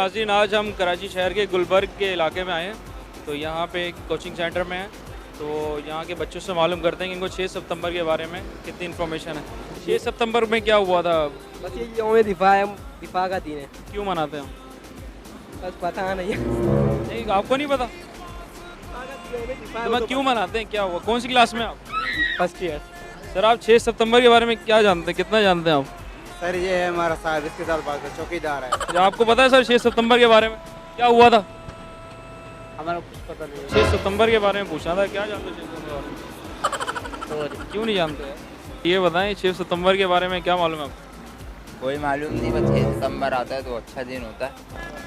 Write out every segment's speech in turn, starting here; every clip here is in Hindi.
नाज़रीन, आज हम कराची शहर के गुलबर्ग के इलाके में आए हैं, तो यहाँ पे एक कोचिंग सेंटर में हैं, तो यहाँ के बच्चों से मालूम करते हैं कि इनको 6 सितंबर के बारे में कितनी इन्फॉर्मेशन है। 6 सितंबर में क्या हुआ था? बस ये यौम दिफा है, दिफा का दिन है। क्यों मनाते हैं हम? बस पता नहीं नहीं, आपको नहीं पता? तो मैं क्यों मनाते हैं, क्या हुआ? कौन सी क्लास में आप? First year. सर, आप 6 सितंबर के बारे में क्या जानते हैं, कितना जानते हैं आप? सर ये है हमारा साहब, इसके साथ बात कर, चौकीदार है। क्या आपको पता है सर 6 सितंबर के बारे में क्या हुआ था? हमारा कुछ पता नहीं 6 सितंबर के बारे में पूछना था, क्या जानते हैं 6 सितंबर के बारे में? क्यों नहीं जानते हैं? ये बताएं 6 सितंबर के बारे में क्या मालूम है आपको? कोई मालूम नहीं, बस 6 सितंबर आता है तो अच्छा दिन होता है।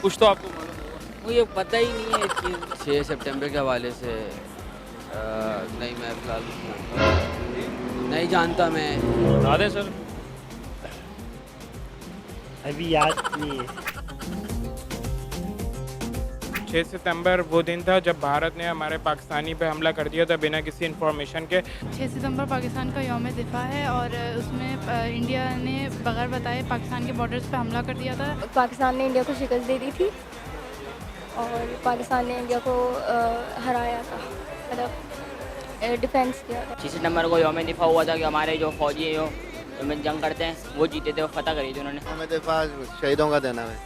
कुछ तो आपको मालूम होगा। मुझे पता ही नहीं है कि 6 सितंबर के हवाले से नहीं, मैं फिलहाल नहीं जानता। मैं बता दें सर। अभी याद नहीं है। 6 सितंबर वो दिन था जब भारत ने हमारे पाकिस्तानी पे हमला कर दिया था बिना किसी इन्फॉर्मेशन के। 6 सितंबर पाकिस्तान का यौम दिफा है और उसमें इंडिया ने बगैर बताए पाकिस्तान के बॉर्डर्स पे हमला कर दिया था। पाकिस्तान ने इंडिया को शिकस्त दे दी थी और पाकिस्तान ने इंडिया को हराया था, मतलब डिफेंस किया था। 6 सितंबर को यौम दिफा हुआ था कि हमारे जो फौजी हो में जंग करते हैं वो जीते थे, वो फतह करी थी उन्होंने। यौम दिफा शहीदों का दिन है।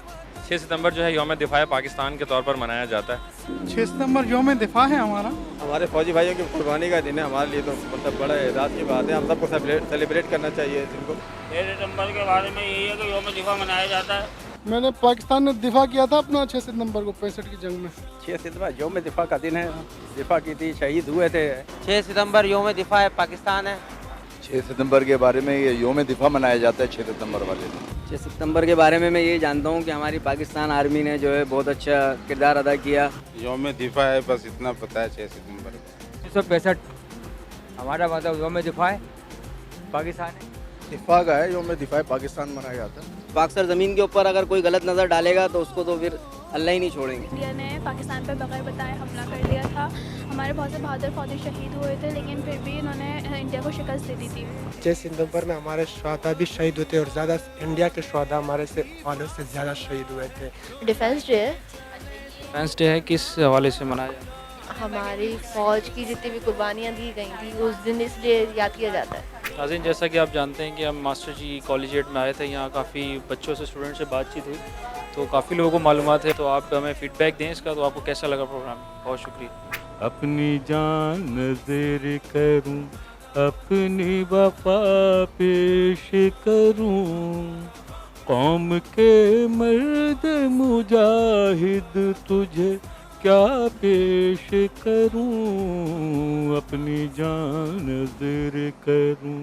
6 सितंबर जो है यौम दिफा पाकिस्तान के तौर पर मनाया जाता है। 6 सितंबर यौम दिफा है हमारा। हमारे फौजी भाइयों की कुर्बानी का दिन है, हमारे लिए तो मतलब बड़ा एजाज़ की बात है। हम सबको सेलिब्रेट करना चाहिए इस दिन को। 6 सितंबर के बारे में यही है कि यौम दिफा मनाया जाता है। मैंने पाकिस्तान ने दिफा किया था अपना 6 सितंबर को 65 की जंग में। 6 सितंबर यौम दिफा का दिन है, दिफा की थी, शहीद हुए थे। 6 सितंबर यौम दिफा है पाकिस्तान है। 6 सितंबर के बारे में ये यौम दिफा मनाया जाता है 6 सितंबर वाले दिन। 6 सितंबर के बारे में मैं ये जानता हूँ कि हमारी पाकिस्तान आर्मी ने जो है बहुत अच्छा किरदार अदा किया। यौम दिफा है, बस इतना पता है 6 सितंबर को। 1965 हमारा मतलब यौम दिफा है पाकिस्तान है। दिफा का है, यौम दिफा पाकिस्तान मनाया जाता है। पाक सर ज़मीन के ऊपर अगर कोई गलत नज़र डालेगा तो उसको तो फिर अल्लाह ही नहीं छोड़ेंगे। इंडिया ने पाकिस्तान पर बगैर बताए हमला कर दिया था। हमारे बहुत से बहादुर फौजी शहीद हुए थे, लेकिन फिर भी इन्होंने इंडिया को शिकस्त दे दी थी। 6 सितंबर में हमारे शहादा भी शहीद हुए थे और ज़्यादा इंडिया के शहादा हमारे से वालों से ज़्यादा शहीद हुए थे। डिफेंस डे है। डिफेंस डे है, किस हवाले से मनाया जाता है? हमारी फौज की जितनी भी कुर्बानियाँ दी गई थी उस दिन इसलिए याद किया जाता है। नाज़रीन, जैसा कि आप जानते हैं कि हम मास्टर जी कॉलेजिएट में आए थे, यहाँ काफ़ी बच्चों से, स्टूडेंट से बातचीत हुई, तो काफ़ी लोगों को मालूमात है, तो आप हमें फीडबैक दें इसका। तो आपको कैसा लगा प्रोग्राम? बहुत शुक्रिया। अपनी जान नज़र करूं, अपनी वफा पेश करूं, कौम के मर्द मुजाहिद तुझे क्या पेश करूं, अपनी जान नज़र करूं।